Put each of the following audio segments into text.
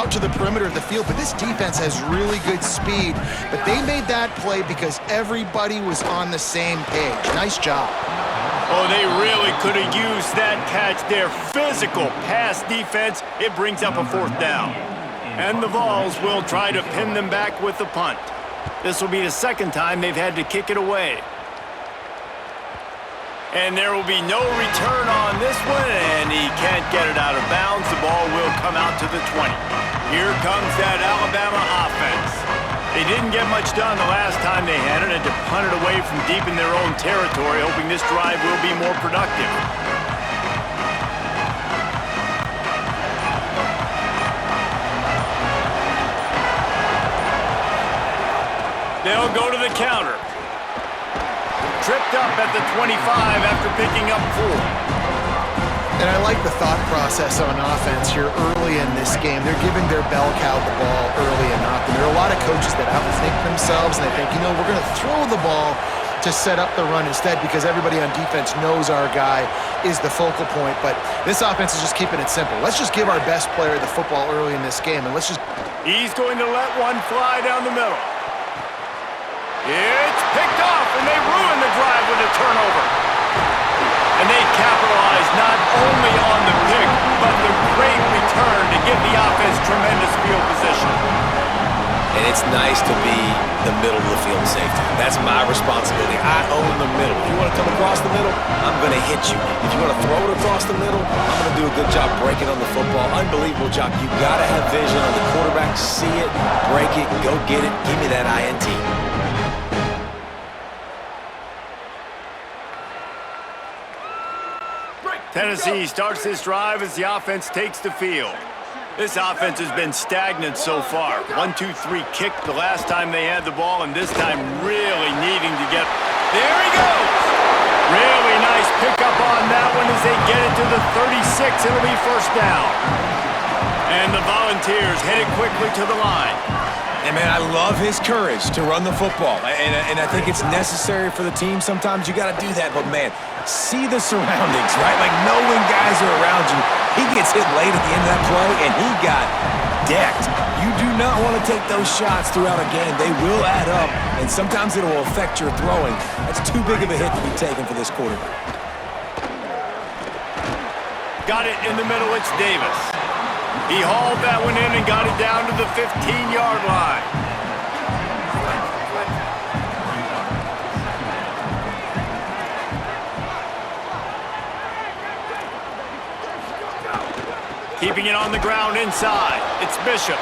out to the perimeter of the field, but this defense has really good speed. But they made that play because everybody was on the same page. Nice job. Oh, they really could have used that catch. Their physical pass defense, it brings up a 4th down. And the Vols will try to pin them back with the punt. This will be the 2nd time they've had to kick it away. And there will be no return on this one, and he can't get it out of bounds. The ball will come out to the 20. Here comes that Alabama offense. They didn't get much done the last time they had it, and to punt it away from deep in their own territory, hoping this drive will be more productive. They'll go to the counter. Tripped up at the 25 after picking up 4. And I like the thought process on offense here early in this game. They're giving their bell cow the ball early enough. And there are a lot of coaches that outthink themselves, and they think, you know, we're going to throw the ball to set up the run instead because everybody on defense knows our guy is the focal point. But this offense is just keeping it simple. Let's just give our best player the football early in this game, and let's just... He's going to let one fly down the middle. It's picked off, and they ruin the drive with a turnover. And they capitalize not only on the pick, but the great return to give the offense tremendous field position. And it's nice to be the middle of the field safety. That's my responsibility. I own the middle. If you want to come across the middle, I'm going to hit you. If you want to throw it across the middle, I'm going to do a good job breaking on the football. Unbelievable job. You got to have vision on the quarterback. See it, break it, go get it. Give me that INT. Tennessee starts this drive as the offense takes the field. This offense has been stagnant so far. 1-2-3 kick the last time they had the ball, and this time really needing to get... There he goes! Really nice pickup on that one as they get it to the 36. It'll be 1st down. And the Volunteers headed quickly to the line. And, man, I love his courage to run the football. And I think it's necessary for the team. Sometimes you got to do that. But, man, see the surroundings, right? Like, know when guys are around you. He gets hit late at the end of that play, and he got decked. You do not want to take those shots throughout a game. They will add up, and sometimes it will affect your throwing. That's too big of a hit to be taken for this quarterback. Got it in the middle. It's Davis. He hauled that one in and got it down to the 15-yard line. Keeping it on the ground inside. It's Bishop.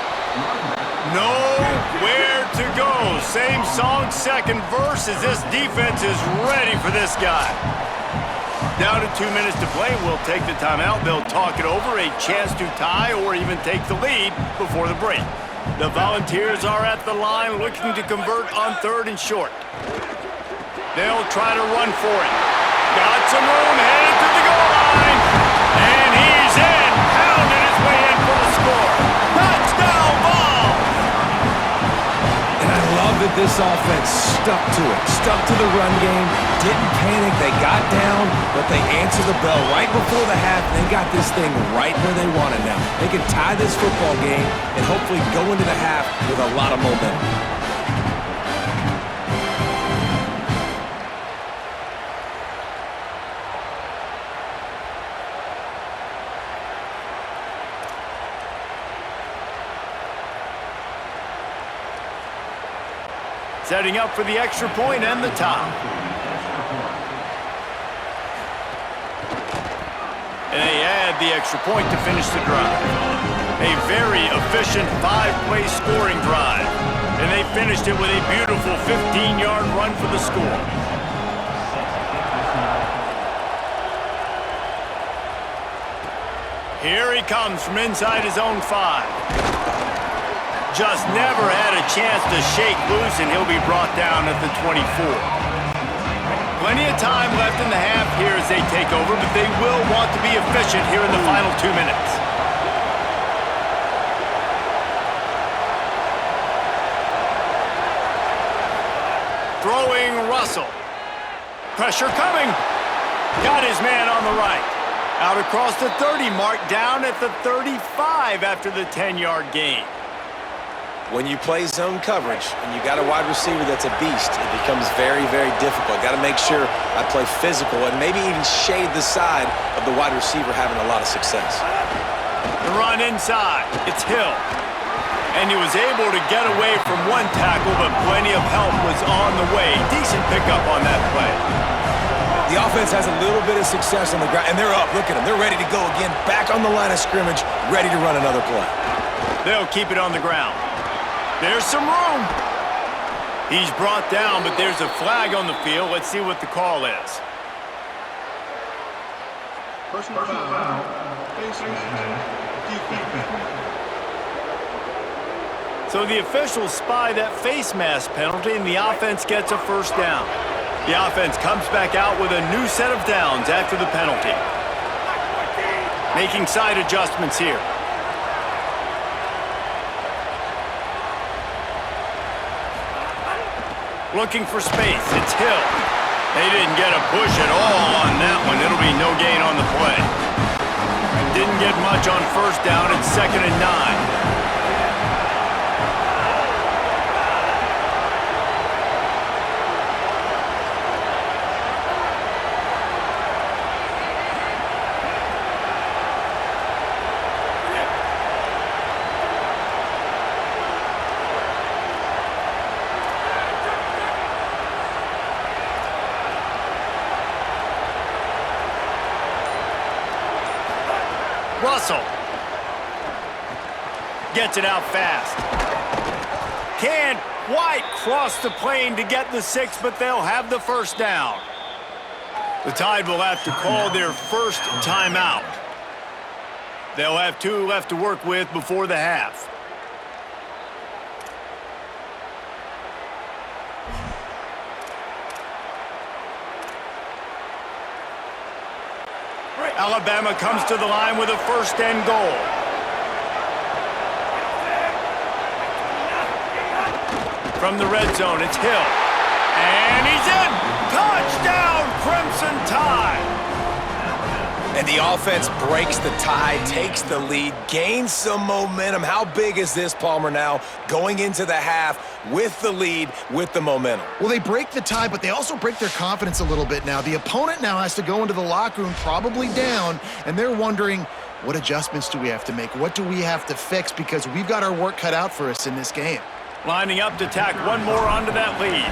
Nowhere to go. Same song, 2nd verse, as this defense is ready for this guy. Down to 2 minutes to play. We'll take the timeout. They'll talk it over. A chance to tie or even take the lead before the break. The Volunteers are at the line looking to convert on 3rd and short. They'll try to run for it. Got some room, headed to the goal line. And he's in. Pounded his way in for the score. Touchdown ball. And I love that this offense stuck to it. Stuck to the run game. Didn't panic. They got down, but they answered the bell right before the half. They got this thing right where they want it now. They can tie this football game and hopefully go into the half with a lot of momentum. Setting up for the extra point and the top. And they add the extra point to finish the drive. A very efficient 5-play scoring drive. And they finished it with a beautiful 15-yard run for the score. Here he comes from inside his own 5. Just never had a chance to shake loose, and he'll be brought down at the 24. Plenty of time left in the half here as they take over, but they will want to be efficient here in the final 2 minutes. Throwing Russell. Pressure coming. Got his man on the right. Out across the 30 mark, down at the 35 after the 10-yard gain. When you play zone coverage and you got a wide receiver that's a beast, it becomes very, very difficult. Got to make sure I play physical and maybe even shade the side of the wide receiver having a lot of success. The run inside. It's Hill. And he was able to get away from one tackle, but plenty of help was on the way. Decent pickup on that play. The offense has a little bit of success on the ground, and they're up. Look at them. They're ready to go again, back on the line of scrimmage, ready to run another play. They'll keep it on the ground. There's some room. He's brought down, but there's a flag on the field. Let's see what the call is. Personal foul. So the officials spy that face mask penalty, and the offense gets a first down. The offense comes back out with a new set of downs after the penalty. Making side adjustments here. Looking for space. It's Hill. They didn't get a push at all on that one. It'll be no gain on the play. Didn't get much on first down. It's 2nd and 9. Russell gets it out fast. Can't quite cross the plane to get the 6, but they'll have the first down. The Tide will have to call their first timeout. They'll have 2 left to work with before the half. Alabama comes to the line with a 1st and goal. From the red zone, it's Hill. And he's in! Touchdown, Crimson Tide! And the offense breaks the tie, takes the lead, gains some momentum. How big is this, Palmer, now going into the half with the lead, with the momentum? Well, they break the tie, but they also break their confidence a little bit now. The opponent now has to go into the locker room probably down, and they're wondering, what adjustments do we have to make? What do we have to fix? Because we've got our work cut out for us in this game. Lining up to tack one more onto that lead.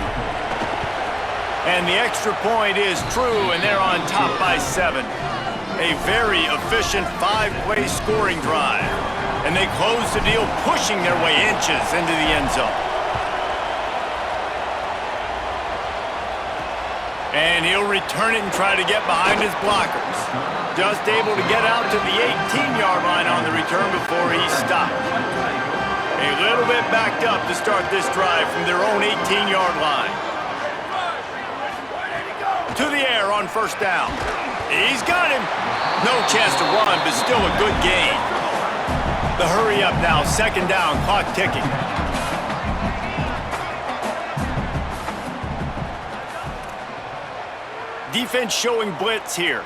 And the extra point is true, and they're on top by 7. A very efficient 5-play scoring drive. And they close the deal, pushing their way inches into the end zone. And he'll return it and try to get behind his blockers. Just able to get out to the 18-yard line on the return before he stopped. A little bit backed up to start this drive from their own 18-yard line. To the air on 1st down. He's got him. No chance to run, but still a good gain. The hurry up now, 2nd down, clock ticking. Defense showing blitz here.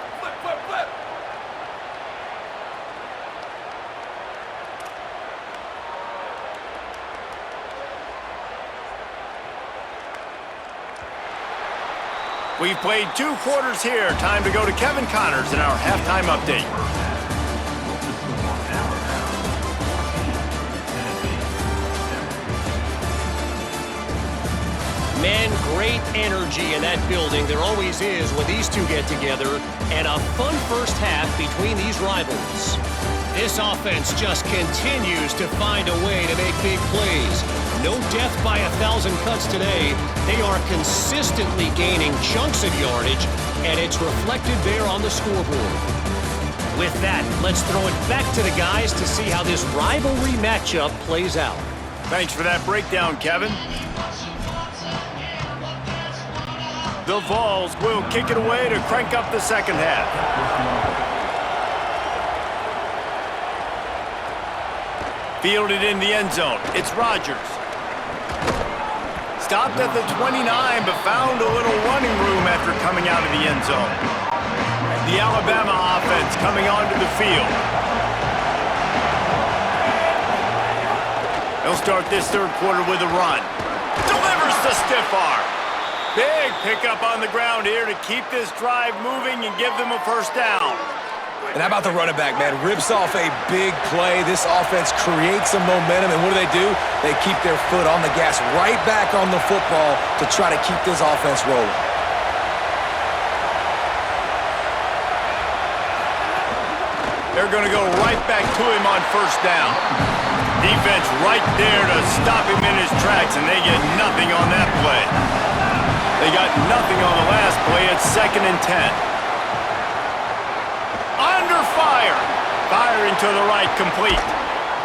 We've played 2 quarters here. Time to go to Kevin Connors in our halftime update. Man, great energy in that building. There always is when these two get together. And a fun first half between these rivals. This offense just continues to find a way to make big plays. No death by 1,000 cuts today. They are consistently gaining chunks of yardage, and it's reflected there on the scoreboard. With that, let's throw it back to the guys to see how this rivalry matchup plays out. Thanks for that breakdown, Kevin. The Vols will kick it away to crank up the second half. Fielded in the end zone. It's Rodgers. Stopped at the 29, but found a little running room after coming out of the end zone. The Alabama offense coming onto the field. They'll start this third quarter with a run. Delivers the stiff arm. Big pickup on the ground here to keep this drive moving and give them a first down. And how about the running back, man? Rips off a big play. This offense creates some momentum, and what do? They keep their foot on the gas right back on the football to try to keep this offense rolling. They're going to go right back to him on first down. Defense right there to stop him in his tracks, and they get nothing on that play. They got nothing on the last play. It's 2nd and 10. Under fire. Firing to the right, complete.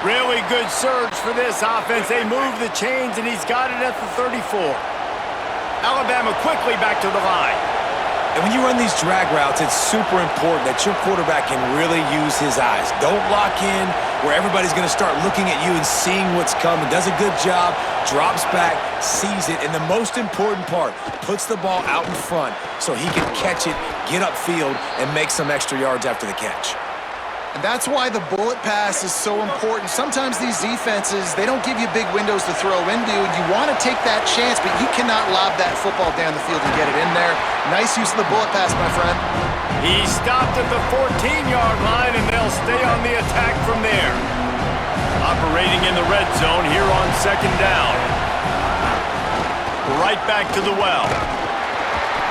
Really good surge for this offense. They move the chains, and he's got it at the 34. Alabama quickly back to the line. And when you run these drag routes, it's super important that your quarterback can really use his eyes. Don't lock in where everybody's going to start looking at you and seeing what's coming. Does a good job, drops back, sees it, and the most important part, puts the ball out in front so he can catch it, get upfield, and make some extra yards after the catch. And that's why the bullet pass is so important. Sometimes these defenses, they don't give you big windows to throw into, and you want to take that chance, but you cannot lob that football down the field and get it in there. Nice use of the bullet pass, my friend. He stopped at the 14-yard line, and they'll stay on the attack from there. Operating in the red zone here on 2nd down. Right back to the well.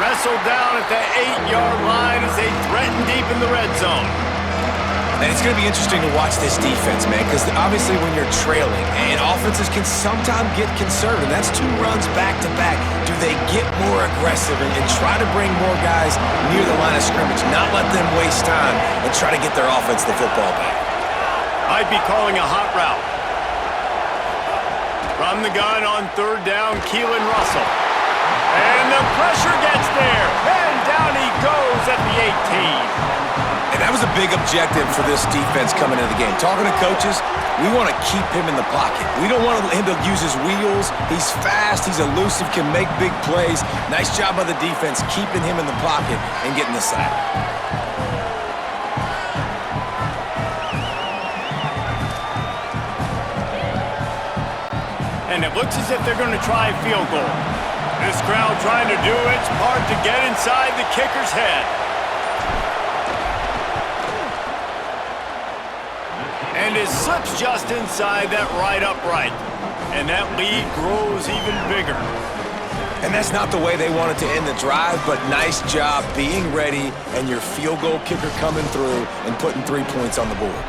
Wrestled down at the 8-yard line as they threaten deep in the red zone. And it's going to be interesting to watch this defense, man, because obviously when you're trailing, and offenses can sometimes get conservative. That's 2 runs back-to-back. Do they get more aggressive and try to bring more guys near the line of scrimmage, not let them waste time, and try to get their offense the football back? I'd be calling a hot route. From the gun on 3rd down, Keelan Russell. And the pressure gets there. And down he goes at the 18. And that was a big objective for this defense coming into the game. Talking to coaches, we want to keep him in the pocket. We don't want him to use his wheels. He's fast, he's elusive, can make big plays. Nice job by the defense keeping him in the pocket and getting the sack. And it looks as if they're going to try a field goal. This crowd trying to do its part to get inside the kicker's head. And it slips just inside that right upright. And that lead grows even bigger. And that's not the way they wanted to end the drive, but nice job being ready and your field goal kicker coming through and putting 3 points on the board.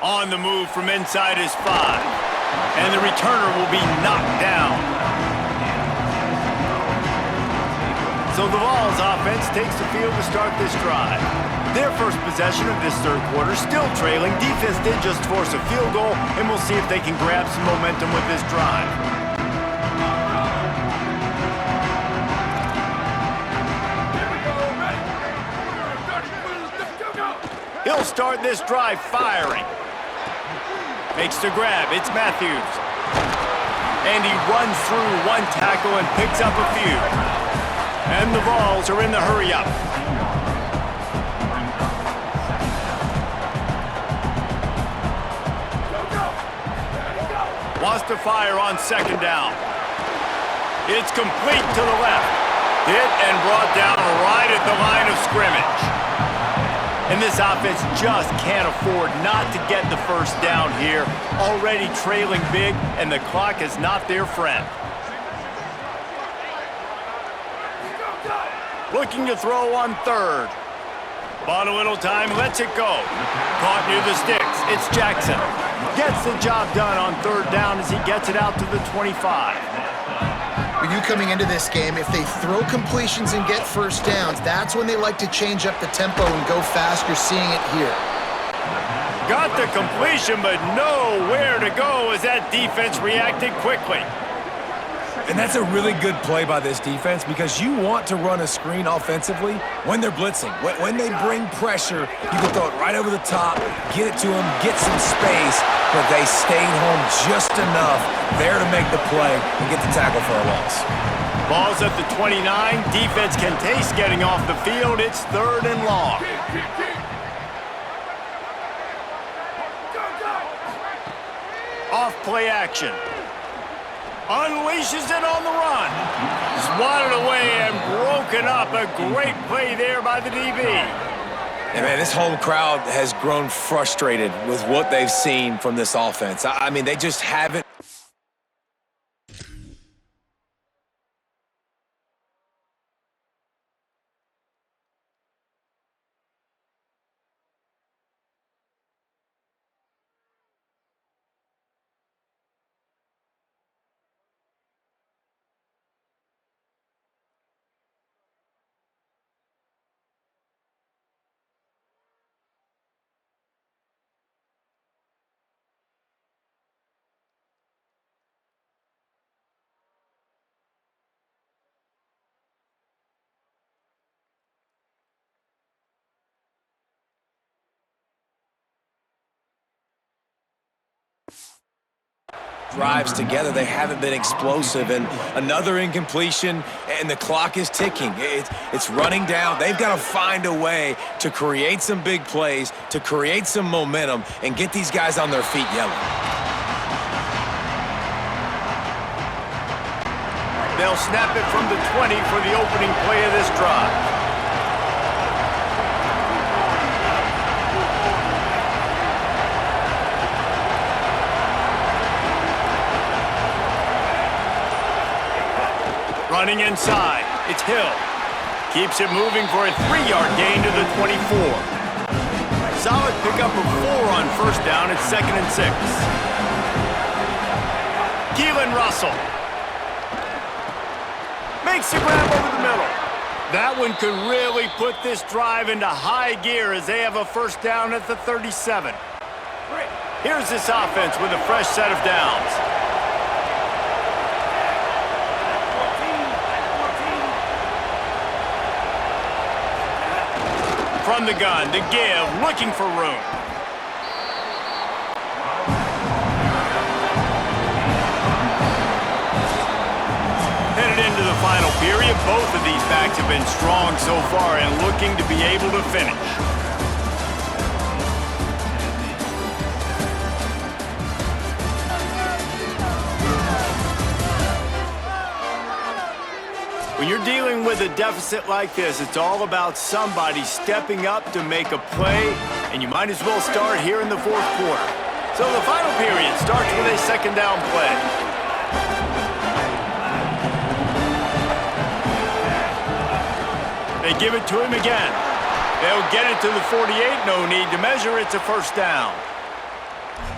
On the move from inside his 5. And the returner will be knocked down. So the Vols offense takes the field to start this drive. Their first possession of this third quarter, still trailing. Defense did just force a field goal, and we'll see if they can grab some momentum with this drive. He'll start this drive firing. Makes the grab. It's Matthews. And he runs through 1 tackle and picks up a few. And the Vols are in the hurry-up. Wants to fire on 2nd down. It's complete to the left. Hit and brought down right at the line of scrimmage. And this offense just can't afford not to get the first down here. Already trailing big, and the clock is not their friend. Looking to throw on 3rd. Bought a little time, lets it go. Caught near the sticks. It's Jackson. Gets the job done on 3rd down as he gets it out to the 25. When you coming into this game, if they throw completions and get first downs, that's when they like to change up the tempo and go fast. You're seeing it here. Got the completion, but nowhere to go as that defense reacted quickly. And that's a really good play by this defense because you want to run a screen offensively when they're blitzing. When they bring pressure, you can throw it right over the top, get it to them, get some space, but they stayed home just enough there to make the play and get the tackle for a loss. Ball's at the 29. Defense can taste getting off the field. It's 3rd and long. Off play action. Unleashes it on the run. Swatted away and broken up. A great play there by the DB. And man, this whole crowd has grown frustrated with what they've seen from this offense. I mean, they just haven't. Drives together, they haven't been explosive, and another incompletion, and the clock is ticking. It's running down. They've got to find a way to create some big plays, to create some momentum, and get these guys on their feet yelling. They'll snap it from the 20 for the opening play of this drive. Running inside, it's Hill. Keeps it moving for a 3-yard gain to the 24. Solid pickup of 4 on first down. It's 2nd and 6. Keelan Russell makes the grab over the middle. That one could really put this drive into high gear as they have a first down at the 37. Here's this offense with a fresh set of downs. From the gun, the give, looking for room. Headed into the final period, both of these backs have been strong so far and looking to be able to finish. When you're dealing with a deficit like this, it's all about somebody stepping up to make a play, and you might as well start here in the 4th quarter. So the final period starts with a 2nd down play. They give it to him again. They'll get it to the 48, no need to measure, it's a first down.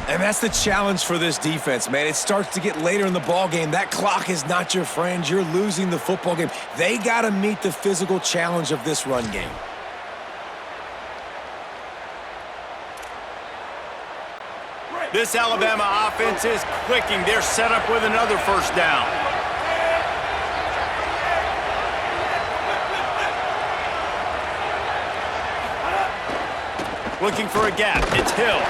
And that's the challenge for this defense, man. It starts to get later in the ball game. That clock is not your friend. You're losing the football game. They got to meet the physical challenge of this run game. This Alabama offense is clicking. They're set up with another first down. Looking for a gap. It's Hill.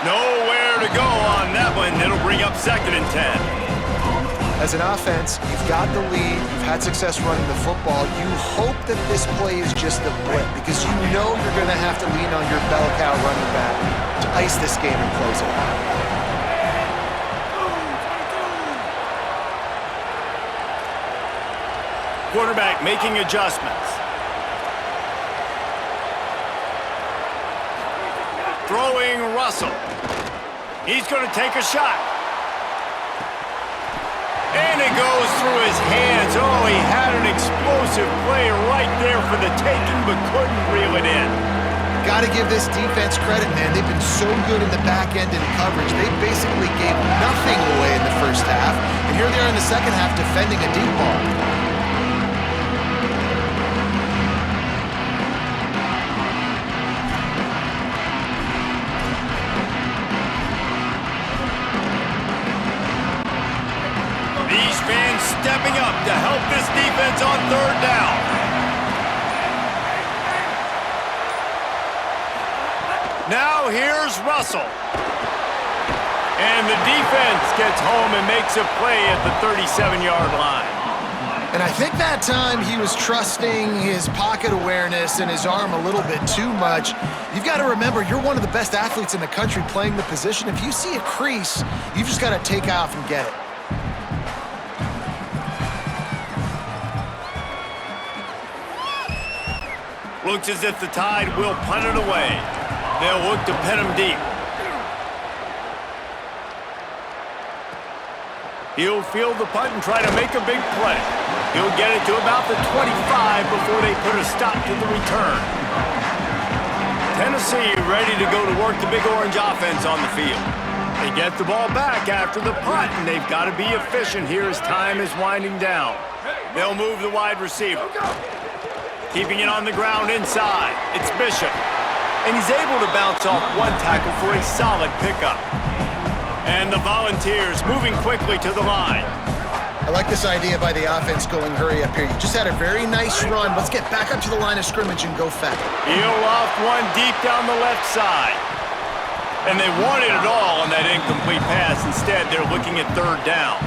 Nowhere to go on that one. It'll bring up 2nd and 10. As an offense, you've got the lead, you've had success running the football. You hope that this play is just a blip because you know you're going to have to lean on your bell cow running back to ice this game and close it out. Quarterback making adjustments. Throwing Russell. He's going to take a shot. And it goes through his hands. Oh, he had an explosive play right there for the taking, but couldn't reel it in. Got to give this defense credit, man. They've been so good in the back end in coverage. They basically gave nothing away in the first half. And here they are in the second half defending a deep ball. to help this defense on third down. Now here's Russell. And the defense gets home and makes a play at the 37-yard line. And I think that time he was trusting his pocket awareness and his arm a little bit too much. You've got to remember, you're one of the best athletes in the country playing the position. If you see a crease, you've just got to take off and get it. Looks as if the Tide will punt it away. They'll look to pin him deep. He'll field the punt and try to make a big play. He'll get it to about the 25 before they put a stop to the return. Tennessee ready to go to work the Big Orange offense on the field. They get the ball back after the punt, and they've got to be efficient here as time is winding down. They'll move the wide receiver. Keeping it on the ground inside. It's Bishop. And he's able to bounce off one tackle for a solid pickup. And the Volunteers moving quickly to the line. I like this idea by the offense going hurry up here. You just had a very nice run. Let's get back up to the line of scrimmage and go fast. He'll off one deep down the left side. And they wanted it all on that incomplete pass. Instead, they're looking at third down.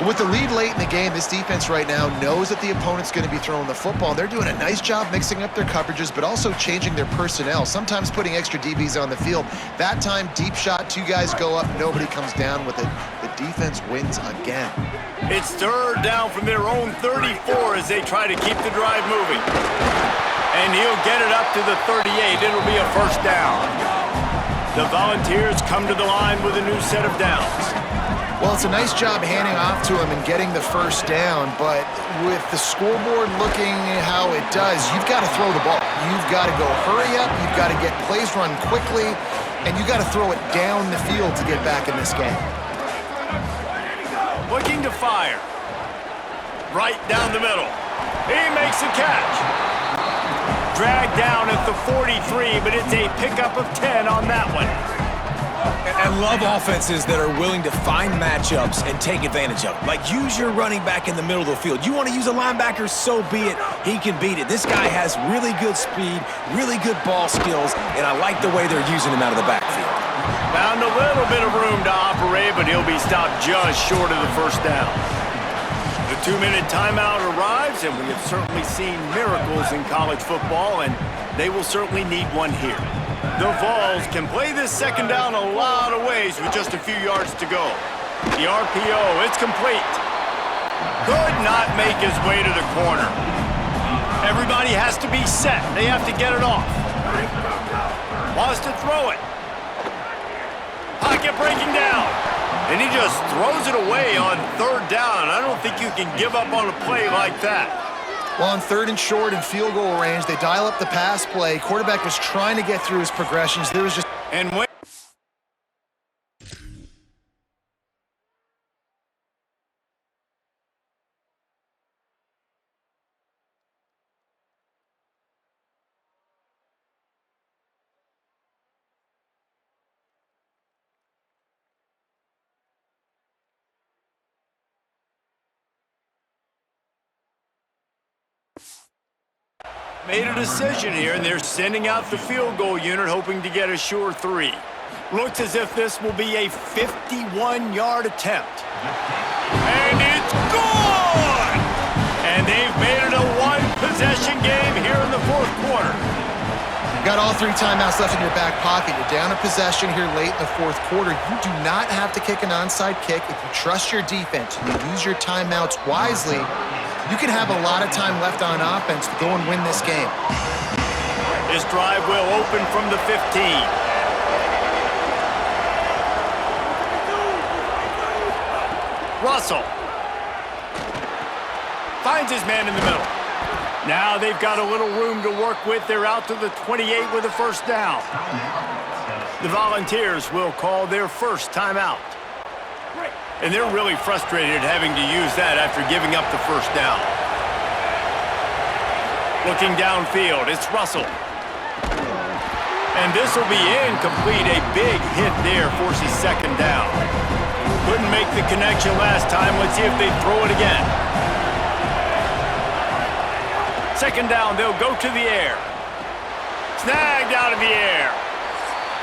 With the lead late in the game, this defense right now knows that the opponent's going to be throwing the football. They're doing a nice job mixing up their coverages, but also changing their personnel, sometimes putting extra DBs on the field. That time, deep shot, two guys go up, nobody comes down with it. The defense wins again. It's third down from their own 34 as they try to keep the drive moving. And he'll get it up to the 38. It'll be a first down. The Volunteers come to the line with a new set of downs. Well, it's a nice job handing off to him and getting the first down, but with the scoreboard looking how it does, you've got to throw the ball. You've got to go hurry up, you've got to get plays run quickly, and you've got to throw it down the field to get back in this game. Looking to fire. Right down the middle. He makes a catch. Dragged down at the 43, but it's a pickup of 10 on that one. I love offenses that are willing to find matchups and take advantage of it. Like, use your running back in the middle of the field. You want to use a linebacker, so be it. He can beat it. This guy has really good speed, really good ball skills, and I like the way they're using him out of the backfield. Found a little bit of room to operate, but he'll be stopped just short of the first down. The 2-minute timeout arrives, and we have certainly seen miracles in college football, and they will certainly need one here. The Vols can play this second down a lot of ways with just a few yards to go. The RPO, it's complete. Could not make his way to the corner. Everybody has to be set. They have to get it off. Wants to throw it. Pocket breaking down. And he just throws it away on third down. I don't think you can give up on a play like that. Well, on third and short and field goal range, they dial up the pass play. Quarterback was trying to get through his progressions. There was just... And when made a decision here, and they're sending out the field goal unit, hoping to get a sure 3. Looks as if this will be a 51-yard attempt. And it's good! And they've made it a one-possession game here in the fourth quarter. Got all 3 timeouts left in your back pocket. You're down a possession here late in the fourth quarter. You do not have to kick an onside kick. If you trust your defense and you use your timeouts wisely, you can have a lot of time left on offense to go and win this game. This drive will open from the 15. Russell finds his man in the middle. Now they've got a little room to work with. They're out to the 28 with a first down. The Volunteers will call their first timeout. And they're really frustrated having to use that after giving up the first down. Looking downfield, it's Russell. And this will be incomplete. A big hit there forces second down. Couldn't make the connection last time. Let's see if they throw it again. second down, they'll go to the air. Snagged out of the air.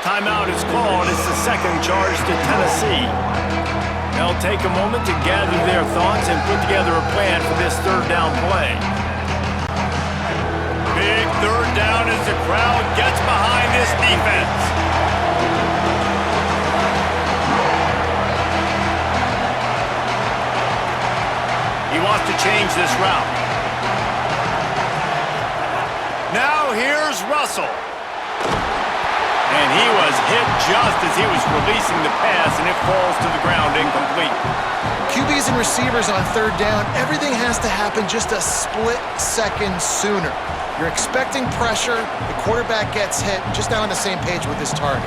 Timeout is called. It's the second charge to Tennessee. They'll take a moment to gather their thoughts and put together a plan for this third down play. Big third down as the crowd gets behind this defense. He wants to change this route. Now here's Russell. And he was hit just as he was releasing the pass, and it falls to the ground incomplete. QBs and receivers on third down, everything has to happen just a split second sooner. You're expecting pressure, the quarterback gets hit, just now on the same page with his target.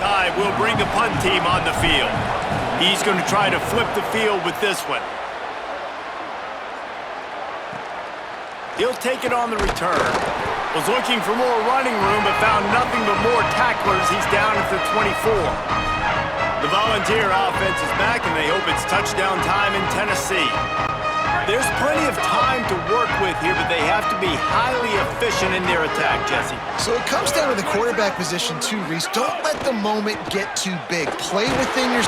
Ty will bring the punt team on the field. He's going to try to flip the field with this one. He'll take it on the return. Was looking for more running room, but found nothing but more tacklers. He's down at the 24. The Volunteer offense is back, and they hope it's touchdown time in Tennessee. There's plenty of time to work with here, but they have to be highly efficient in their attack, Jesse. So it comes down to the quarterback position too, Reese. Don't let the moment get too big. Play within your...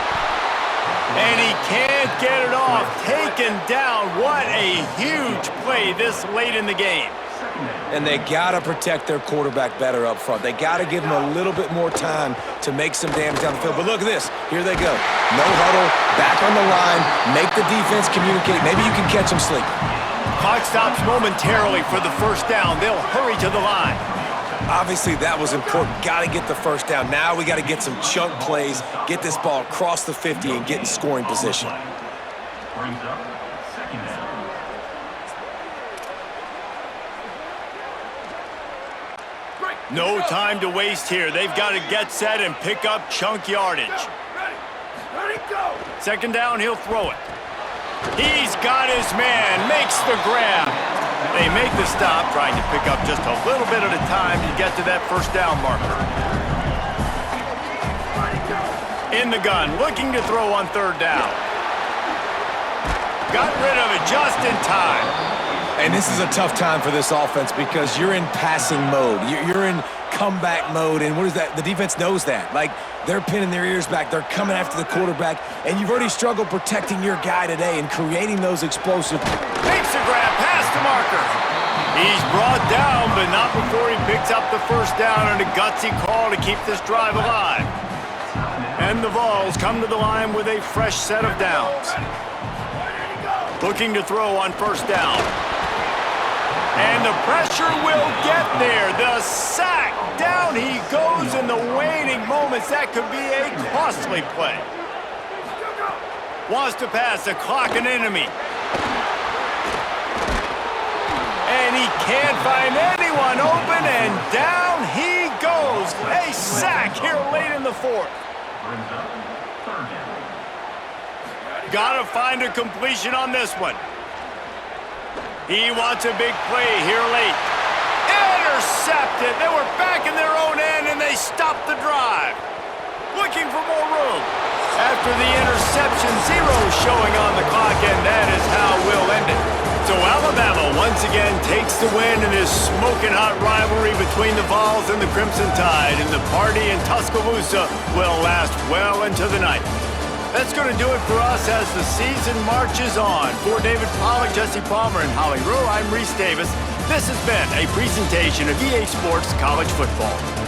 And he can't get it off. Taken down. What a huge play this late in the game. And they got to protect their quarterback better up front. They got to give him a little bit more time to make some damage down the field. But look at this. Here they go. No huddle, back on the line, make the defense communicate. Maybe you can catch them sleeping. Clock stops momentarily for the first down. They'll hurry to the line. Obviously, that was important. Got to get the first down. Now we got to get some chunk plays, get this ball across the 50 and get in scoring position. Brings up second down. No time to waste here. They've got to get set and pick up chunk yardage. Ready, go! Second down, he'll throw it. He's got his man, makes the grab. They make the stop, trying to pick up just a little bit at a time to get to that first down marker. In the gun, looking to throw on third down. Got rid of it just in time. And this is a tough time for this offense because you're in passing mode. You're in comeback mode, and what is that? The defense knows that. Like, they're pinning their ears back. They're coming after the quarterback, and you've already struggled protecting your guy today and creating those explosive... Makes a grab, pass to marker. He's brought down, but not before he picks up the first down and a gutsy call to keep this drive alive. And the Vols come to the line with a fresh set of downs. Looking to throw on first down. And the pressure will get there. The sack. Down he goes in the waning moments. That could be a costly play. Wants to pass the clock an enemy. And he can't find anyone open, and down he goes. A sack here late in the fourth. Got to find a completion on this one. He wants a big play here late. Intercepted. They were back in their own end, and they stopped the drive. Looking for more room. After the interception, 0 showing on the clock, and that is how we'll end it. So Alabama once again takes the win in this smoking hot rivalry between the Vols and the Crimson Tide, and the party in Tuscaloosa will last well into the night. That's going to do it for us as the season marches on. For David Pollack, Jesse Palmer, and Holly Rowe, I'm Reese Davis. This has been a presentation of EA Sports College Football.